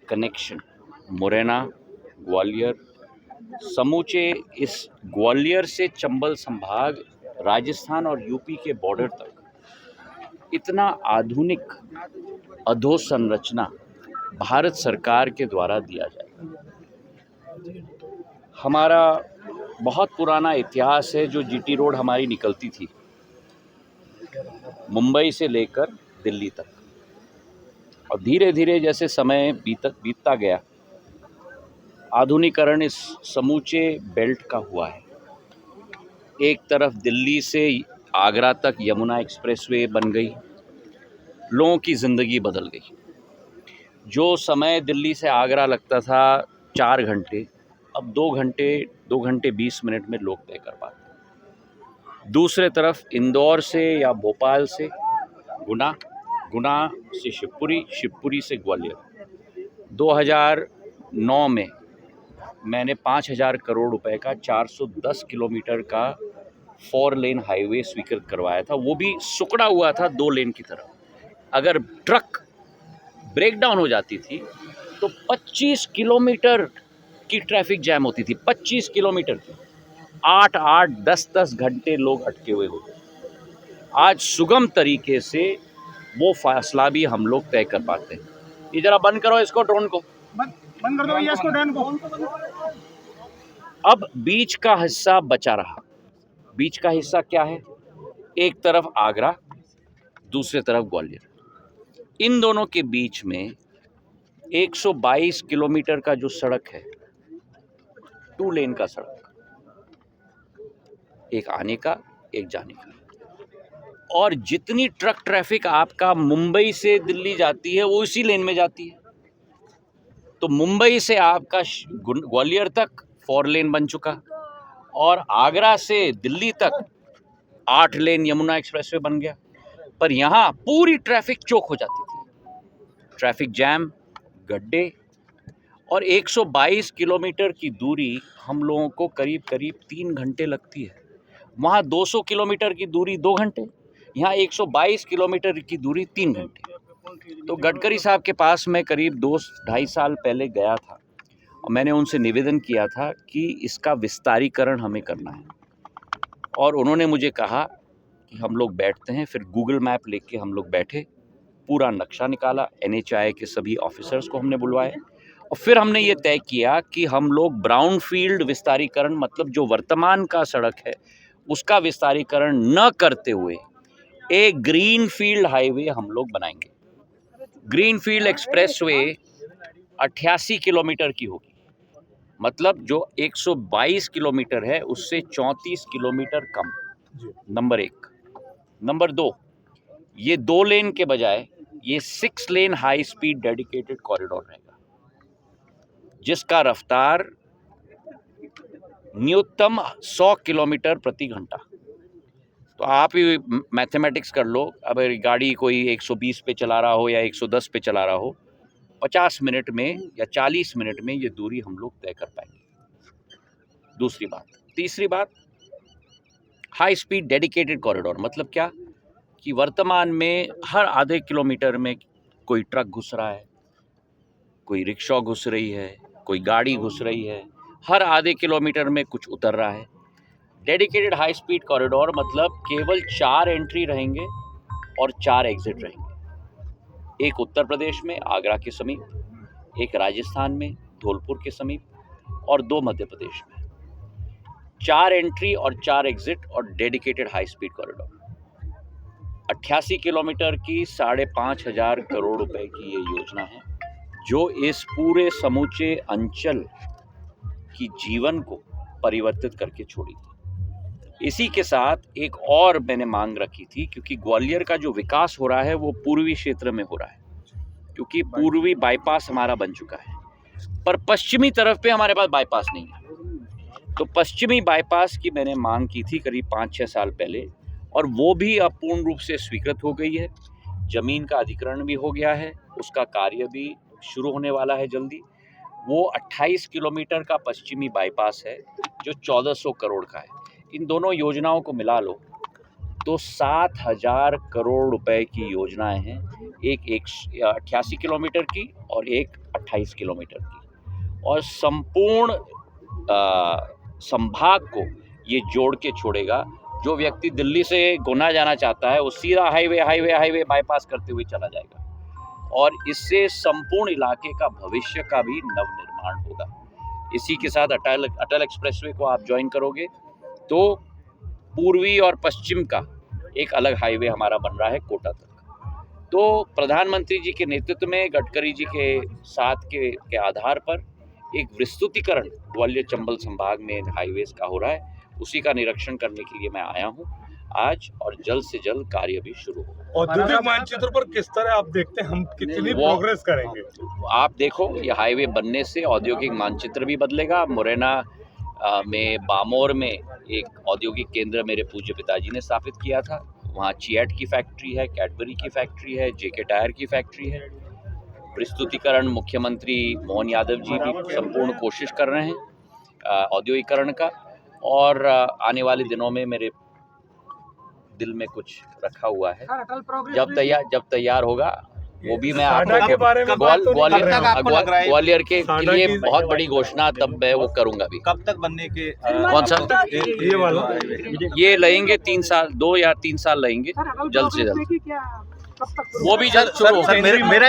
Connection Morena, Gwalior, समूचे इस ग्वालियर से चंबल संभाग, राजस्थान और यूपी के बॉर्डर तक इतना आधुनिक अधोसंरचना भारत सरकार के द्वारा दिया जाएगा। हमारा बहुत पुराना इतिहास है। जो जीटी रोड हमारी निकलती थी मुंबई से लेकर दिल्ली तक, और धीरे धीरे जैसे समय बीतता गया, आधुनिकीकरण इस समूचे बेल्ट का हुआ है। एक तरफ दिल्ली से आगरा तक यमुना एक्सप्रेसवे बन गई, लोगों की ज़िंदगी बदल गई। जो समय दिल्ली से आगरा लगता था 4 घंटे, अब 2 घंटे 20 मिनट में लोग तय कर पाते हैं। दूसरे तरफ इंदौर से या भोपाल से गुना, गुना से शिवपुरी, शिवपुरी से ग्वालियर। 2009 में मैंने 5,000 करोड़ रुपए का 410 किलोमीटर का 4 लेन हाईवे स्वीकृत करवाया था। वो भी सुकड़ा हुआ था 2 लेन की तरफ। अगर ट्रक ब्रेक डाउन हो जाती थी तो 25 किलोमीटर की ट्रैफिक जैम होती थी। 25 किलोमीटर की 8-8, 10-10 घंटे लोग अटके हुए होते। आज सुगम तरीके से वो फासला भी हम लोग तय कर पाते हैं। ये जरा बंद करो इसको, ड्रोन को बंद कर दो भैया, इसको ड्रोन को। अब बीच का हिस्सा बचा रहा। बीच का हिस्सा क्या है? एक तरफ आगरा, दूसरी तरफ ग्वालियर। इन दोनों के बीच में 122 किलोमीटर का जो सड़क है, 2 लेन का सड़क, एक आने का एक जाने का। और जितनी ट्रक ट्रैफिक आपका मुंबई से दिल्ली जाती है वो इसी लेन में जाती है। तो मुंबई से आपका ग्वालियर तक 4 लेन बन चुका, और आगरा से दिल्ली तक 8 लेन यमुना एक्सप्रेसवे बन गया। पर यहाँ पूरी ट्रैफिक चौक हो जाती थी, ट्रैफिक जैम, गड्ढे। और 122 किलोमीटर की दूरी हम लोगों को करीब करीब 3 घंटे लगती है। वहाँ 200 किलोमीटर की दूरी 2 घंटे, यहाँ 122 किलोमीटर की दूरी 3 घंटे। तो गडकरी साहब के पास मैं करीब 2-2.5 साल पहले गया था, और मैंने उनसे निवेदन किया था कि इसका विस्तारीकरण हमें करना है। और उन्होंने मुझे कहा कि हम लोग बैठते हैं। फिर गूगल मैप लेके हम लोग बैठे, पूरा नक्शा निकाला, NHAI के सभी ऑफिसर्स को हमने बुलवाए, और फिर हमने ये तय किया कि हम लोग ब्राउन फील्ड विस्तारीकरण, मतलब जो वर्तमान का सड़क है उसका विस्तारीकरण न करते हुए एक ग्रीन फील्ड हाईवे हम लोग बनाएंगे। ग्रीन फील्ड एक्सप्रेसवे 88 किलोमीटर की होगी, मतलब जो 122 किलोमीटर है उससे 34 किलोमीटर कम। नंबर 1। नंबर 2, ये 2 लेन के बजाय ये 6 लेन हाई स्पीड डेडिकेटेड कॉरिडोर रहेगा, जिसका रफ्तार न्यूनतम 100 किलोमीटर प्रति घंटा। तो आप ही मैथमेटिक्स कर लो। अब गाड़ी कोई 120 पे चला रहा हो या 110 पे चला रहा हो, 50 मिनट में या 40 मिनट में ये दूरी हम लोग तय कर पाएंगे। दूसरी बात। तीसरी बात, हाई स्पीड डेडिकेटेड कॉरिडोर मतलब क्या कि वर्तमान में हर आधे किलोमीटर में कोई ट्रक घुस रहा है, कोई रिक्शा घुस रही है, कोई गाड़ी घुस रही है, हर आधे किलोमीटर में कुछ उतर रहा है। डेडिकेटेड हाई स्पीड कॉरिडोर मतलब केवल 4 एंट्री रहेंगे और 4 एग्जिट रहेंगे। एक उत्तर प्रदेश में आगरा के समीप, एक राजस्थान में धौलपुर के समीप, और 2 मध्य प्रदेश में। 4 एंट्री और 4 एग्जिट और dedicated high speed corridor. 88 kilometre की 5,500 करोड़ रुपए की ये योजना है, जो इस पूरे समूचे अंचल की जीवन को परिवर्तित करके छोड़ी थी। इसी के साथ एक और मैंने मांग रखी थी, क्योंकि ग्वालियर का जो विकास हो रहा है वो पूर्वी क्षेत्र में हो रहा है, क्योंकि पूर्वी बाईपास हमारा बन चुका है, पर पश्चिमी तरफ पे हमारे पास बाईपास नहीं है। तो पश्चिमी बाईपास की मैंने मांग की थी करीब 5-6 साल पहले, और वो भी अब पूर्ण रूप से स्वीकृत हो गई है। जमीन का अधिग्रहण भी हो गया है, उसका कार्य भी शुरू होने वाला है जल्दी। वो 28 किलोमीटर का पश्चिमी बाईपास है जो 1400 करोड़ का है। इन दोनों योजनाओं को मिला लो तो 7,000 करोड़ रुपए की योजनाएं हैं, एक 88 किलोमीटर की और एक 28 किलोमीटर की, और संपूर्ण संभाग को ये जोड़ के छोड़ेगा। जो व्यक्ति दिल्ली से गुना जाना चाहता है वो सीधा हाईवे बाईपास करते हुए चला जाएगा, और इससे संपूर्ण इलाके का भविष्य का भी नवनिर्माण होगा। इसी के साथ अटल एक्सप्रेसवे को आप ज्वाइन करोगे तो पूर्वी और पश्चिम का एक अलग हाईवे हमारा बन रहा है कोटा तक। तो प्रधानमंत्री जी के नेतृत्व में, गडकरी जी के साथ के आधार पर एक विस्तृतीकरण ग्वालियर चंबल संभाग में हाईवेज का हो रहा है। उसी का निरीक्षण करने के लिए मैं आया हूँ आज, और जल्द से जल्द कार्य भी शुरू होगा। औद्योगिक मानचित्र पर किस तरह आप देखते हैं हम कितनी प्रोग्रेस करेंगे? आप देखो, ये हाईवे बनने से औद्योगिक मानचित्र भी बदलेगा। मुरैना में बामोर में एक औद्योगिक केंद्र मेरे पूज्य पिताजी ने स्थापित किया था। वहाँ चिएट की फैक्ट्री है, कैडबरी की फैक्ट्री है, जेके टायर की फैक्ट्री है। विस्तृतीकरण मुख्यमंत्री मोहन यादव जी भी संपूर्ण कोशिश कर रहे हैं औद्योगिकरण का, और आने वाले दिनों में मेरे दिल में कुछ रखा हुआ है। जब तैयार होगा वो भी मैं आपको ग्वालियर के लिए बहुत बड़ी घोषणा तब मैं वो करूंगा भी। कब तक बनने के? कौन सा? ये वाला ये लगेंगे 3 साल, 2 या 3 साल लगेंगे, जल्द से जल्द। वो भी जल्द शुरू होगा। मेरा